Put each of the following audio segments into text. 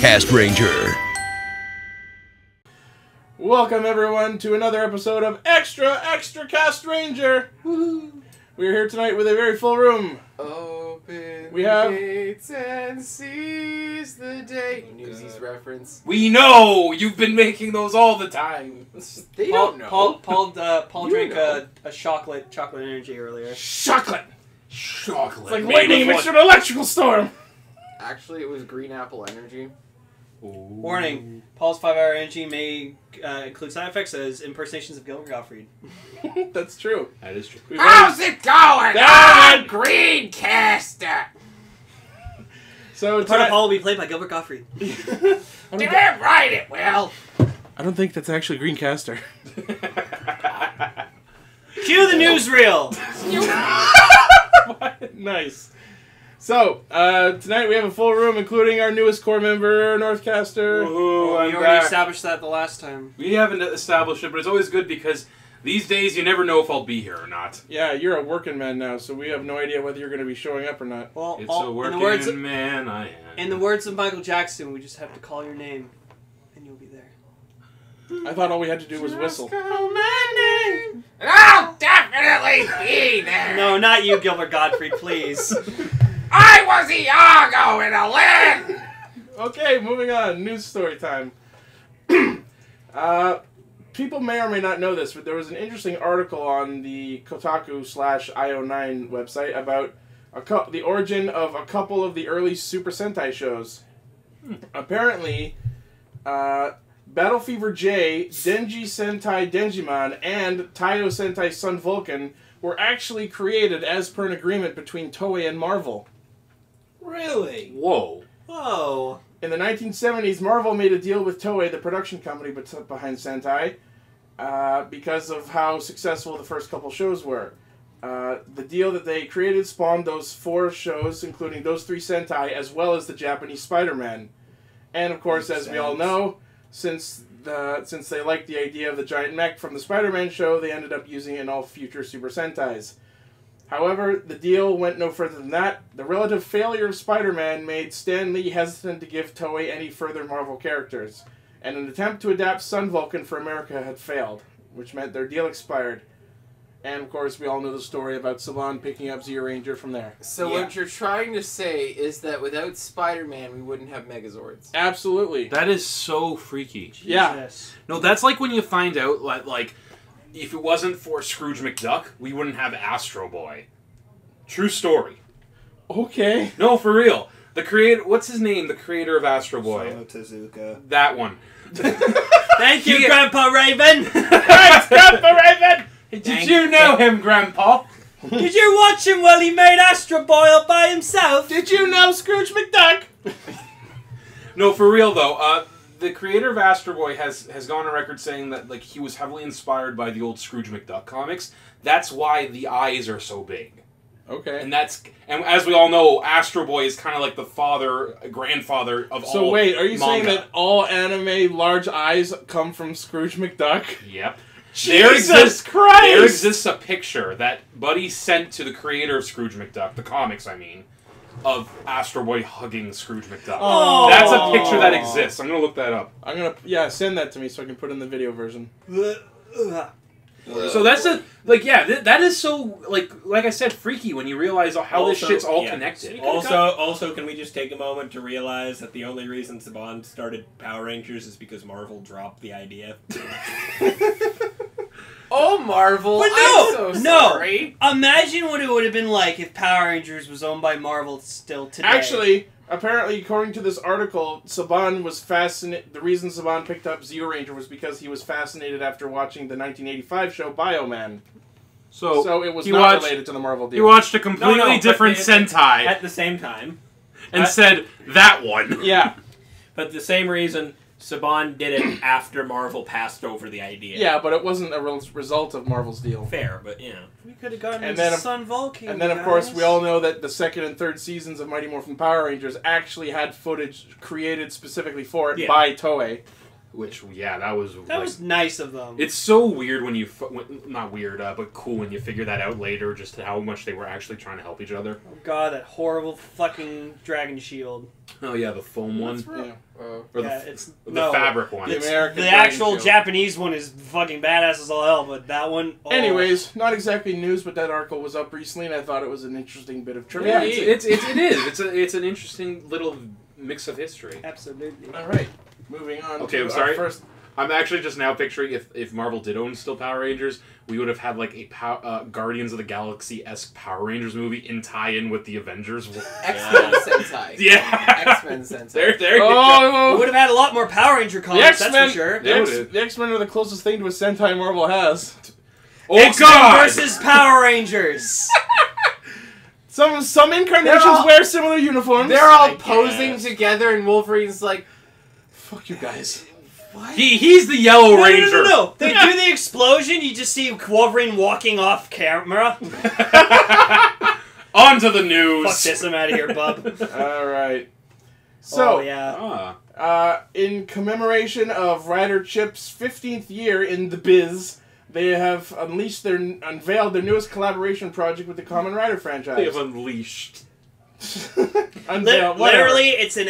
Castranger. Welcome everyone to another episode of Extra Castranger. Woohoo! We are here tonight with a very full room. Open we have gates and seize the day. Newsies reference. We know you've been making those all the time. They don't know. Paul drank a chocolate energy earlier. Chocolate. It's like lightning mixed with an electrical storm. Actually, it was green apple energy. Ooh. Warning: Paul's 5-hour energy may include side effects as impersonations of Gilbert Gottfried. That's true. That is true. How's it going? Damn I'm Greencaster. So The part of Paul will be played by Gilbert Gottfried. Damn right it will. I don't think that's actually Greencaster. Cue the newsreel. Nice. So, tonight we have a full room, including our newest core member, Northcaster. Woohoo, We I'm already back. established that the last time. We haven't established it, but it's always good because these days you never know if I'll be here or not. Yeah, you're a working man now, so we have no idea whether you're going to be showing up or not. Well, It's a working man I am. In the words of Michael Jackson, we just have to call your name, and you'll be there. I thought all we had to do was whistle. Call my name, and I'll definitely be there. No, not you, Gilbert Gottfried, please. I was Iago in a land. Okay, moving on. News story time. People may or may not know this, but there was an interesting article on the Kotaku/IO9 website about the origin of a couple of the early Super Sentai shows. Apparently, Battle Fever J, Denji Sentai Denjimon, and Taiyo Sentai Sun Vulcan were actually created as per an agreement between Toei and Marvel. Really? Whoa. Whoa. In the 1970s, Marvel made a deal with Toei, the production company behind Sentai, because of how successful the first couple shows were. The deal that they created spawned those 4 shows, including those 3 Sentai, as well as the Japanese Spider-Man. And of course, as we all know, since they liked the idea of the giant mech from the Spider-Man show, they ended up using it in all future Super Sentais. However, the deal went no further than that. The relative failure of Spider-Man made Stan Lee hesitant to give Toei any further Marvel characters, and an attempt to adapt Sun Vulcan for America had failed, which meant their deal expired. And of course, we all know the story about Saban picking up Zeo Ranger from there. So what you're trying to say is that without Spider-Man, we wouldn't have Megazords. Absolutely. That is so freaky. Yeah. Jesus. No, that's like when you find out, like, if it wasn't for Scrooge McDuck, we wouldn't have Astro Boy. True story. Okay. No, for real. The creator, what's his name? The creator of Astro Boy. Tezuka. That one. Thank you, Grandpa Raven! Thanks, Grandpa Raven! Did you know him, Grandpa? Did you watch him while he made Astro Boy all by himself? Did you know Scrooge McDuck? No, for real though. The creator of Astro Boy has gone on record saying that like he was heavily inspired by the old Scrooge McDuck comics. That's why the eyes are so big. Okay. And as we all know, Astro Boy is kind of like the grandfather of all. So wait, are you saying manga. that all anime large eyes come from Scrooge McDuck? Yep. Jesus Christ! There exists a picture that Buddy sent to the creator of Scrooge McDuck, the comics I mean, of Astro Boy hugging Scrooge McDuck. Oh. That's a picture that exists. I'm going to look that up. I'm gonna, send that to me so I can put it in the video version. So that's that is so, like I said, freaky when you realize how this shit's all connected. Also, can we just take a moment to realize that the only reason Saban started Power Rangers is because Marvel dropped the idea? Oh, Marvel! But I'm so sorry. Imagine what it would have been like if Power Rangers was owned by Marvel still today. Actually, apparently, according to this article, Saban was fascinated. The reason Saban picked up Zeo Ranger was because he was fascinated after watching the 1985 show Bioman. So it was not related to the Marvel deal. He watched a completely different Sentai At the same time. and said, that one. Yeah. But the same reason Saban did it after Marvel passed over the idea. Yeah, but it wasn't a result of Marvel's deal. Fair, but, you know. We could have gotten And then, Sun Vulcan. And then, of course, we all know that the 2nd and 3rd seasons of Mighty Morphin Power Rangers actually had footage created specifically for it by Toei. Which, yeah, that was... That was nice of them. It's so weird when you... Not weird, but cool when you figure that out later, just how much they were actually trying to help each other. Oh god, that horrible fucking dragon shield. Oh, yeah, the foam one. Yeah. Or Yeah, the, it's... the no. fabric one. The American The dragon actual shield. Japanese one is fucking badass as all hell, but that one... Oh. Anyways, not exactly news, but that article was up recently, and I thought it was an interesting bit of trivia. Yeah, it is. It's an interesting little mix of history. Absolutely. All right, moving on. Okay, to I'm sorry. our first. I'm actually just now picturing if Marvel did own still Power Rangers, we would have had like a Guardians of the Galaxy-esque Power Rangers movie in tie-in with the Avengers. X-Men Sentai. Yeah. X-Men Sentai. There you go. We Oh, would have had a lot more Power Ranger the comics, X-Men. that's for sure. The X-Men are the closest thing to a Sentai Marvel has. Oh, X-Men God! versus Power Rangers. Some incarnations They're all- wear similar uniforms. They're all I posing guess. together, and Wolverine's like, Fuck you guys. what? He's the Yellow No, Ranger. no. They do the explosion, you just see Wolverine walking off camera. On to the news. Fuck this, I'm out of here, bub. All right. So, oh, yeah. in commemoration of Ryder Chip's 15th year in the biz, they have unveiled their newest collaboration project with the Kamen Rider franchise. They have unleashed. Unveiled, whatever. Literally, it's an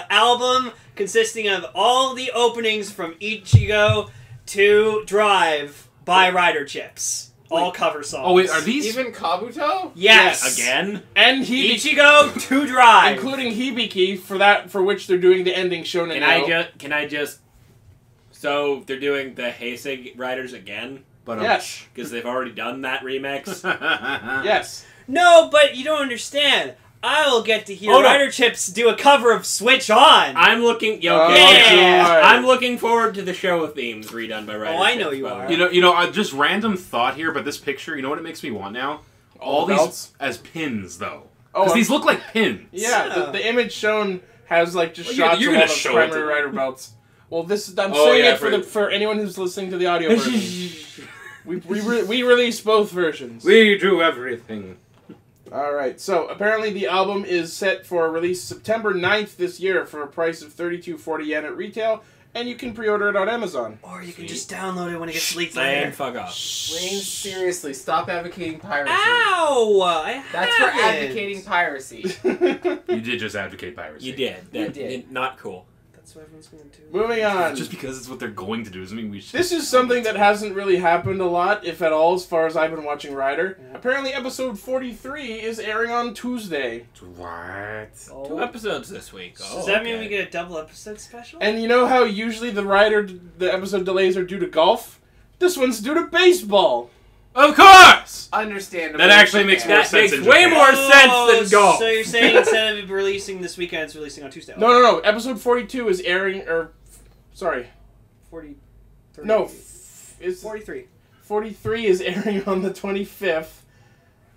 album consisting of all the openings from Ichigo to Drive by Rider Chips. All cover songs. Oh wait, are these? Even Kabuto? Yes. Again? And Ichigo to Drive. including Hibiki for which they're doing the ending Shonen Can I just... So, they're doing the Heisei Riders again? But Yes. Because they've already done that remix? Yes. No, but you don't understand. I will get to hear Oh, no. Rider Chips do a cover of Switch On. I'm looking... Oh, Yeah. God. I'm looking forward to the show themes redone by Riders. Oh, I know you are. You know, just random thought here, but this picture, you know what it makes me want now? All these belts? as pins, though. Oh, Because these look like pins. Yeah, Yeah. the image shown has like just Well, shots you're of gonna all the show it primary to- rider belts. Well, I'm Oh, saying yeah, it for anyone who's listening to the audio version. we release both versions. We do everything. All right. So apparently the album is set for release September 9th this year for a price of 32.40 yen at retail, and you can pre-order it on Amazon. Or you can just download it when it gets leaked Man, later. fuck off. Wayne, seriously, stop advocating piracy. Ow! I That's for haven't. advocating piracy. You did just advocate piracy. You did. You That- did. Not cool. That's what everyone's going to do. Moving on. Just because it's what they're going to do doesn't mean we should. This is something that hasn't really happened a lot, if at all, as far as I've been watching Rider. Yeah. Apparently, episode 43 is airing on Tuesday. What? 2 episodes this week. Oh, Does that mean okay. we get a double episode special? And you know how usually the episode delays are due to golf? This one's due to baseball. Of course! Understandable. That actually makes more That sense. makes in way Japan. more sense than golf. So you're saying instead of releasing this weekend, it's releasing on Tuesday? No. Episode 42 is airing, sorry. 40, 30, No, it's 43. 43 is airing on the 25th,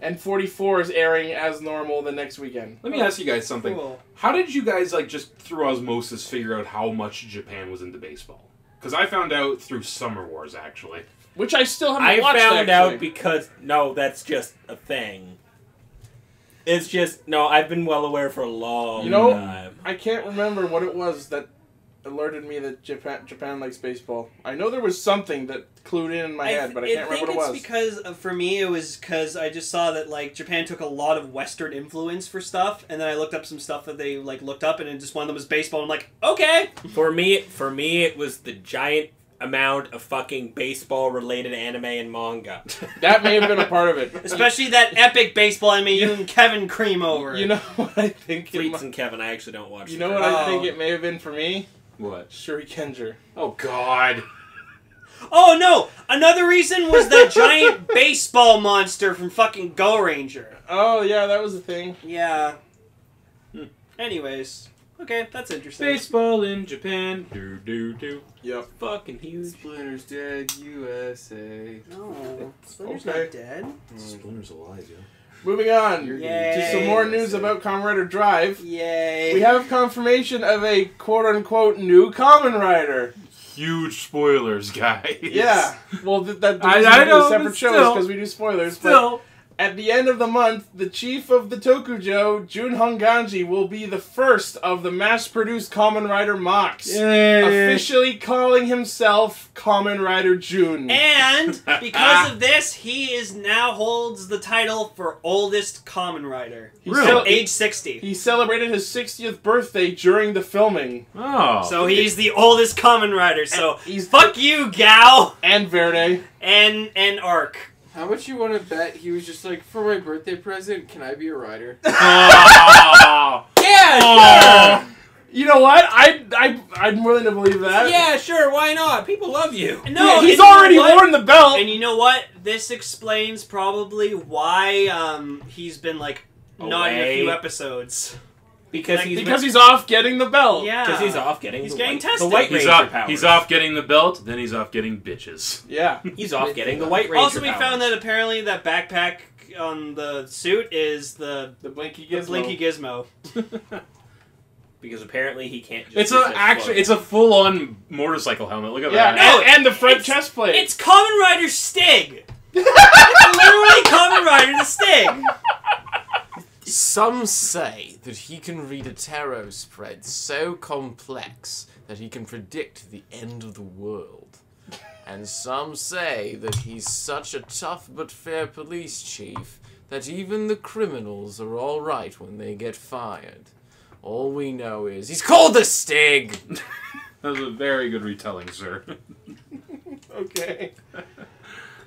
and 44 is airing as normal the next weekend. Let me ask you guys something. Cool. How did you guys, just through osmosis, figure out how much Japan was into baseball? Because I found out through Summer Wars, actually. Which I still haven't I watched, found actually. out because... No, that's just a thing. It's just... No, I've been well aware for a long You know, time. I can't remember what it was that alerted me that Japan likes baseball. I know there was something that clued in my head, but I can't remember what it was. Because for me, it was because I just saw that Japan took a lot of Western influence for stuff, and then I looked up some stuff that they looked up, and just one of them was baseball. I'm like, okay. For me, it was the giant amount of fucking baseball-related anime and manga. That may have been a part of it. Especially that epic baseball anime you and Kevin cream over. You know what I think? Fleets and Kevin, I actually don't watch. You the know what crap. I think it may have been for me? What? Shurikenger. Oh, God. Oh no! Another reason was that giant baseball monster from fucking Go Ranger. Oh yeah, that was a thing. Yeah. Anyways, okay, that's interesting. Baseball in Japan. Do. Yep. Fucking huge. Splinter's dead, USA. No, Splinter's Okay. not dead. Splinter's alive, yeah. Moving on Yay. to some more news about Kamen Rider Drive. Yay! We have confirmation of a quote-unquote new Kamen Rider. Huge spoilers, guys. Yeah. Well, that I we do know, separate but shows still. because we do spoilers. Still. At the end of the month, the chief of the Tokujo, Jun Honganji, will be the first of the mass-produced Kamen Rider mocks, officially calling himself Kamen Rider Jun. And because of this, he is now holds the title for oldest Kamen Rider. Really? Age 60. He celebrated his 60th birthday during the filming. Oh. So he's the oldest Kamen Rider. So He's fuck you, Gao, and Verde. and Arc. How much you want to bet he was just like, for my birthday present, can I be a rider? Oh. Yeah, sure! You know what? I'm willing to believe that. Yeah, sure, why not? People love you. No, he's and you know already what? worn the belt. And you know what? This explains probably why he's been like not in a Away. few episodes. Because Because he's off getting the belt. Yeah, Because he's off getting He's the getting white, tested. the white He's ranger off. powers. He's off getting the belt. Then he's off getting bitches. Yeah. He's off getting the white ranger Also, we powers. found that apparently that backpack on the suit is the The Blinky the Gizmo. Blinky Gizmo. Because apparently he can't just... It's resist a full-on motorcycle helmet. Look at Yeah, that. No, and the front it's- chest plate. It's Kamen Rider Stig. It's literally Kamen Rider the Stig. Some say that he can read a tarot spread so complex that he can predict the end of the world. And some say that he's such a tough but fair police chief that even the criminals are alright when they get fired. All we know is he's called the Stig! That was a very good retelling, sir. Okay.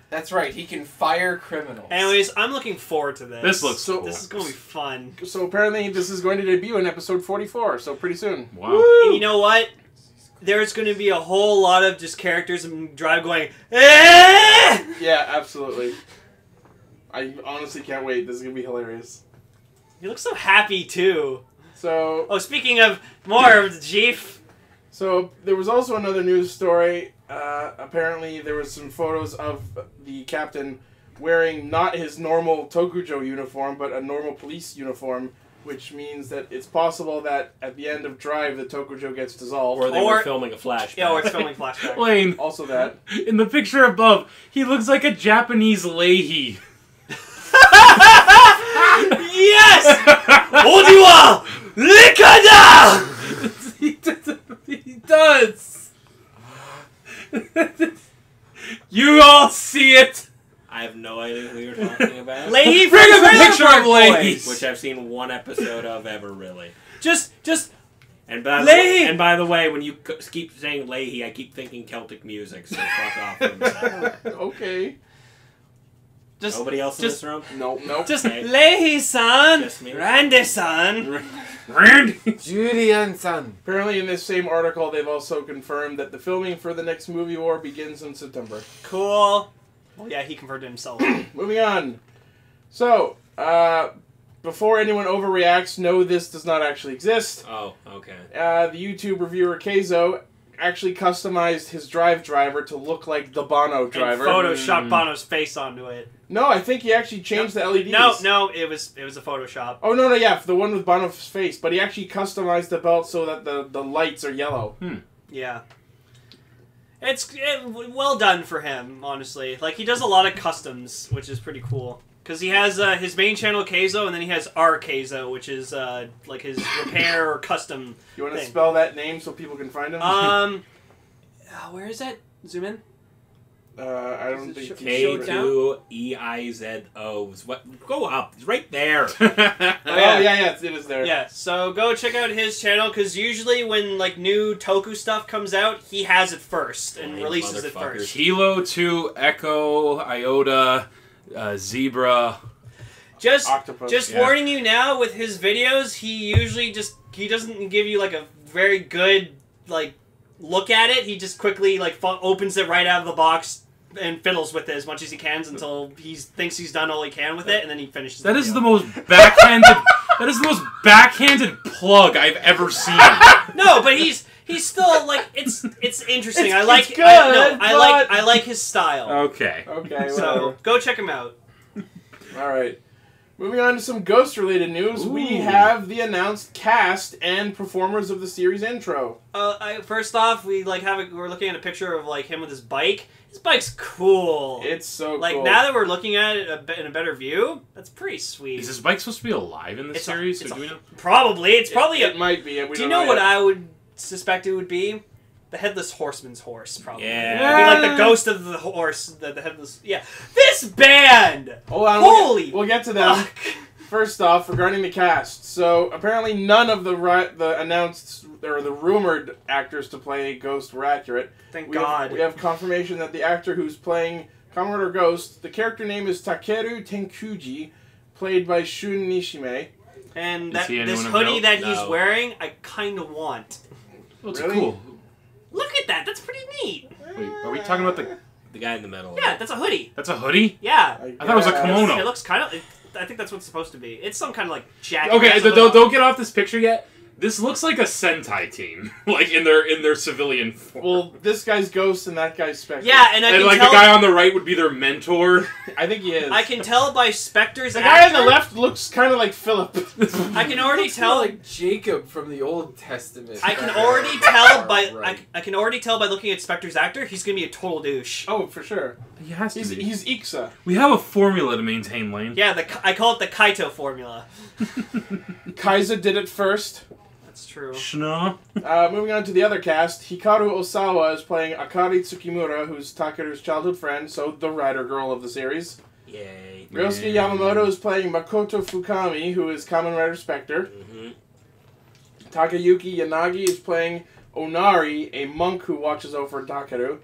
That's right, he can fire criminals. Anyways, I'm looking forward to this. This looks So- cool. This is gonna be fun. So apparently this is going to debut in episode 44, so pretty soon. Wow. And you know what? There's going to be a whole lot of just characters in Drive going, eh! Yeah, absolutely. I honestly can't wait. This is going to be hilarious. He looks so happy too. So, Oh, speaking of more of the Chief. so there was also another news story. Apparently there was some photos of the captain wearing not his normal Tokujo uniform, but a normal police uniform, which means that it's possible that at the end of Drive, the Tokujo gets dissolved. Or they Or- were filming a flashback. Yeah, or it's filming flashback. Lane, Also that. in the picture above, he looks like a Japanese Leahy. Yes! Odiwa! Rikada! He does. You all see it. I have no idea who you're talking about. Leahy Bring from up a Trailer picture Park of Leahy. Boys. Which I've seen one episode of ever, really. Just And by, Leahy! and by the way, when you keep saying Leahy, I keep thinking Celtic music, so fuck off from that. Okay. Nobody else in just- this room? Nope, nope. Just Okay. Leahy-san, Just me. Randy-san. Randy. Julian-san. Apparently in this same article, they've also confirmed that the filming for the next movie war begins in September. Cool. Well, yeah, he converted himself. Moving on. So, before anyone overreacts, no, this does not actually exist. Oh, okay. The YouTube reviewer Keizo actually customized his driver to look like the Bono And driver. Photoshop Bono's face onto it. No, I think he actually changed the LEDs. No, it was a Photoshop. Oh, no, yeah, the one with Bono's face. But he actually customized the belt so that the lights are yellow. Yeah. It's well done for him, honestly. Like, he does a lot of customs, which is pretty cool. Because he has his main channel, Keizo, and then he has our Keizo, which is, like, his repair or custom You want to thing. spell that name so people can find him? Where is that? Zoom in. I don't Is it think... show it down? K2EIZO. What? Go up. It's right there. Oh, yeah, it is there. Yeah, so go check out his channel, because usually when, like, new Toku stuff comes out, he has it first and Lame releases it motherfuckers. first. Kilo 2 Echo Iota Zebra. Just Octopus. Yeah. warning you now, with his videos, he usually he doesn't give you, like, a very good, like, look at it. He just quickly, like, opens it right out of the box and fiddles with it as much as he can until he thinks he's done all he can with it, and then he finishes That the is video. the most backhanded. That is the most backhanded plug I've ever seen. No, but he's still, like, it's interesting. I like good, I like his style. Okay. Okay, So whatever. go check him out. All right. Moving on to some Ghost-related news, we have the announced cast and performers of the series intro. First off, we're looking at a picture of like him with his bike. His bike's cool. It's so like cool. now that we're looking at it in a better view, that's pretty sweet. Is this bike supposed to be alive in this series? Or do we know? Probably. It's probably it might be. Do you know what I would suspect it would be? The Headless Horseman's horse, probably. Yeah. It'd be like the ghost of the horse. The Headless. Yeah. This band! Hold on, Holy we'll get to them. fuck. First off, regarding the cast. So, apparently none of the announced, or the rumored actors to play Ghost were accurate. Thank We God. have confirmation that the actor who's playing Commodore Ghost, the character name is Takeru Tenkuji, played by Shun Nishime. And Is he this anyone of hoodie note? that he's No. wearing, I kind of want. Looks Really? cool. Look at that. That's pretty neat. Wait, are we talking about The guy in the middle. Yeah, that's a hoodie. That's a hoodie? Yeah. I thought it was a kimono. It looks kind of... I think that's what it's supposed to be. It's some kind of like jacket. Okay, don't get off this picture yet. This looks like a Sentai team, like in their civilian form. Well, this guy's Ghost and that guy's Spectre. Yeah, and I And can like tell... the guy on the right would be their mentor. I think he is. I can tell by Spectre's The guy on actor- the left looks kind of like Philip. I can already tell... like Jacob from the Old Testament. I can already tell by... Right. I can already tell by looking at Spectre's actor, he's gonna be a total douche. Oh, for sure. He has to be. He's Ixa. We have a formula to maintain, Lane. Yeah, I call it the Kaito formula. Kaiser did it first. That's true. Shna. Moving on to the other cast, Hikaru Osawa is playing Akari Tsukimura, who's Takeru's childhood friend, so the rider girl of the series. Yay. Ryosuke Yamamoto is playing Makoto Fukami, who is Kamen Rider Spectre. Mm-hmm. Takayuki Yanagi is playing Onari, a monk who watches over Takeru.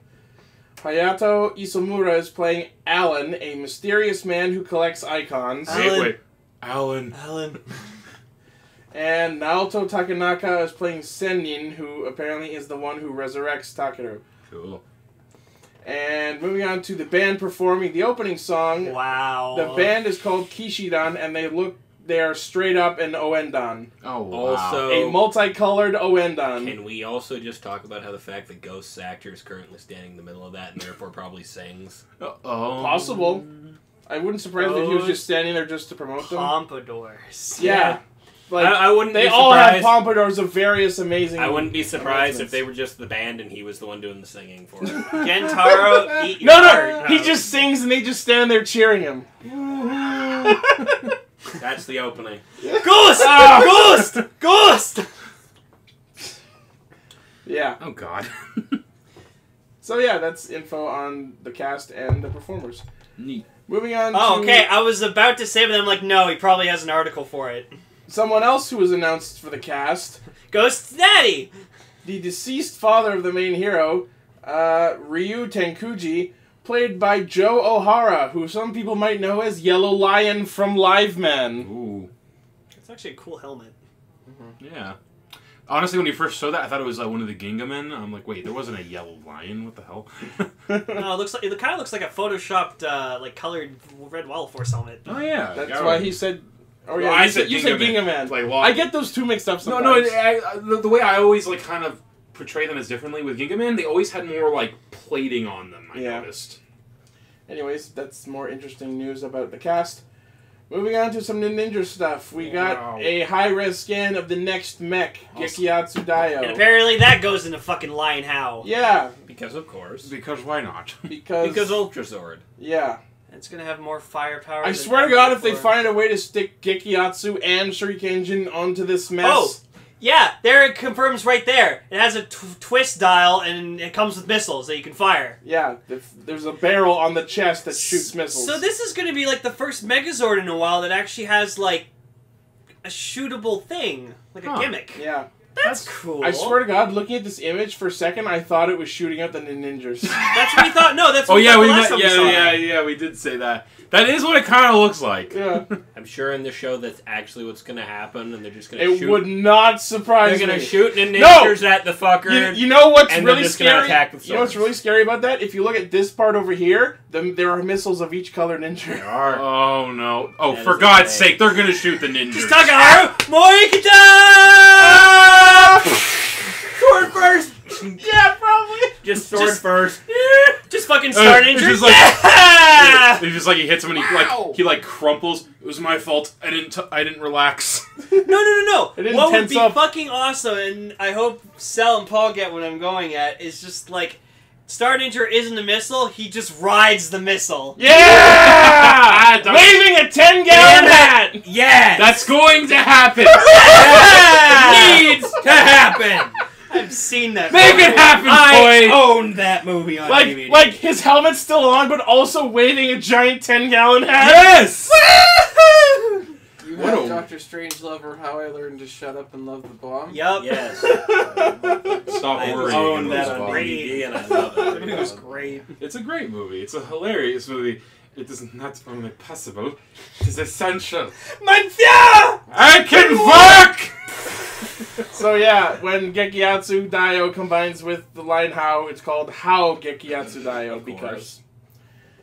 Hayato Isomura is playing Alan, a mysterious man who collects icons. Alan. Wait. Alan. And Naoto Takanaka is playing Sennin, who apparently is the one who resurrects Takeru. Cool. And moving on to the band performing the opening song. Wow. The band is called Kishidan, and they are straight up an Oendan. Oh, wow. Also, A multicolored Oendan. can we also just talk about how the fact that Ghost's actor is currently standing in the middle of that and therefore probably sings? Oh. Possible. I wouldn't surprise if he was just standing there just to promote them. Pompadours. Yeah. Like, I wouldn't they be all have surprised. pompadours of various amazing... I wouldn't be surprised if arrangements. they were just the band and he was the one doing the singing for it. Gentaro, eat your No, heart. he just sings and they just stand there cheering him. That's the opening. Ghost! Ghost! Ghost! Yeah. Oh, God. So yeah, that's info on the cast and the performers. Neat. Moving on Oh, to okay. I was about to say, but then I'm like, no, he probably has an article for it. someone else who was announced for the cast. Ghost's daddy! The deceased father of the main hero, Ryu Tenkuji, played by Joe O'Hara, who some people might know as Yellow Lion from Live Man. Ooh. It's actually a cool helmet. Yeah. Honestly, when you first saw that, I thought it was one of the Gingamen. I'm like, wait, there wasn't a yellow lion? What the hell? No, it kind of looks like a photoshopped, like colored Red Wild Force helmet. Oh, yeah. That's Got why it. he said... Oh Well, yeah, I you said said Gingaman. Gingaman. Like, well, I get those two mixed up No, sometimes. the way I always, kind of portray them as differently with Gingaman, they always had more, plating on them, I noticed. Anyways, that's more interesting news about the cast. Moving on to some ninja stuff. We got a high-res scan of the next mech, Gekiyatsu And Daio. apparently that goes into fucking Lion How. Yeah, Because of course. Because why not? Because Ultrazord. yeah. It's gonna have more firepower. I than swear to ever God, if they before. find a way to stick Gekiyatsu and Shurikenjin onto this mess... Oh! Yeah, there it confirms right there. It has a twist dial and it comes with missiles that you can fire. Yeah, there's a barrel on the chest that shoots missiles. So this is going to be like the first Megazord in a while that actually has like a shootable thing, like a gimmick. Yeah. That's cool. I swear to God, looking at this image for a second, I thought it was shooting out the ninjas. That's what we thought. No, that's Oh, what yeah, we thought the last time we saw it. we did say that. That is what it kind of looks like. Yeah. I'm sure in the show that's actually what's going to happen, and they're just going to It shoot. would not surprise They're me. going to shoot ninjas at the fucker. You know what's and they're really just gonna scary? attack with You know what's swords. really scary about that? If you look at this part over here, there are missiles of each color ninja. Oh, no. Oh, That for is God's insane. sake, they're going to shoot the ninjas. Just Takaharu Morikita! Sword first! Yeah, probably. Just sword first. Just is fucking Castranger. It's just like, Yeah! it's just like he hits him and Wow. he crumples. It was my fault. I didn't relax. No. It didn't What would tense be up. fucking awesome, and I hope Cell and Paul get what I'm going at, is just like, Castranger isn't a missile, he just rides the missile. Yeah! Waving a 10-gallon hat! Yes! That's going to happen. Yeah! Needs to happen! I've seen that Make movie. it happen, I boy. owned that movie on DVD. Like his helmet's still on, but also waving a giant 10-gallon hat. Yes. You What have a- Dr. Strangelove or How I Learned to Shut Up and Love the Bomb? Yup. Yes. Stop I worrying. own It that was on fun. DVD and I love That movie it. was great. It's a great movie. It's a hilarious movie. It is not only possible, it is essential. Monsieur! I can work! So yeah, when Gekiyatsu Daio combines with the line how, it's called How Gekiyatsu Daio Of because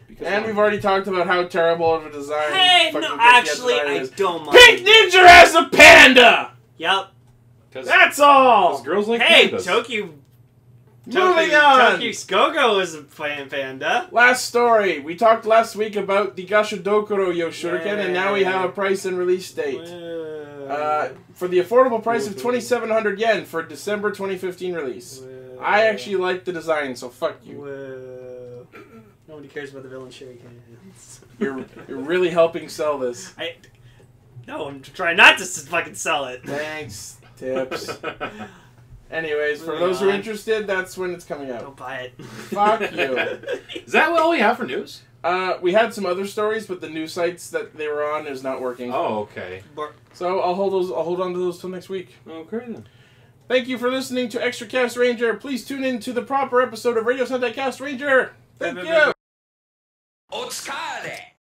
Because and we've already talked about how terrible of a design Hey, fucking no, Gekiyatsu actually, Daio I is. don't mind. Pink Ninja as a panda! Yup. That's all! girls like Hey, pandas. Moving on! Tokyo Skogo is a panda. Last story. We talked last week about the Gashadokuro Yoshuriken, and now we have a price and release date. For the affordable price of 2,700 yen for December 2015 release. I actually like the design, so fuck you. Whoa. Nobody cares about the villain shaking hands. You're really helping sell this. No, I'm trying not to fucking sell it. Thanks. Tips. Anyways, for Moving those who are on. interested, that's when it's coming out. Don't buy it. Fuck you. Is that all we have for news? We had some other stories, but the news sites that they were on is not working. Oh, okay. So I'll hold on to those till next week. Okay then. Thank you for listening to Extra Cast Ranger. Please tune in to the proper episode of Radio Sentai Cast Ranger. Thank you.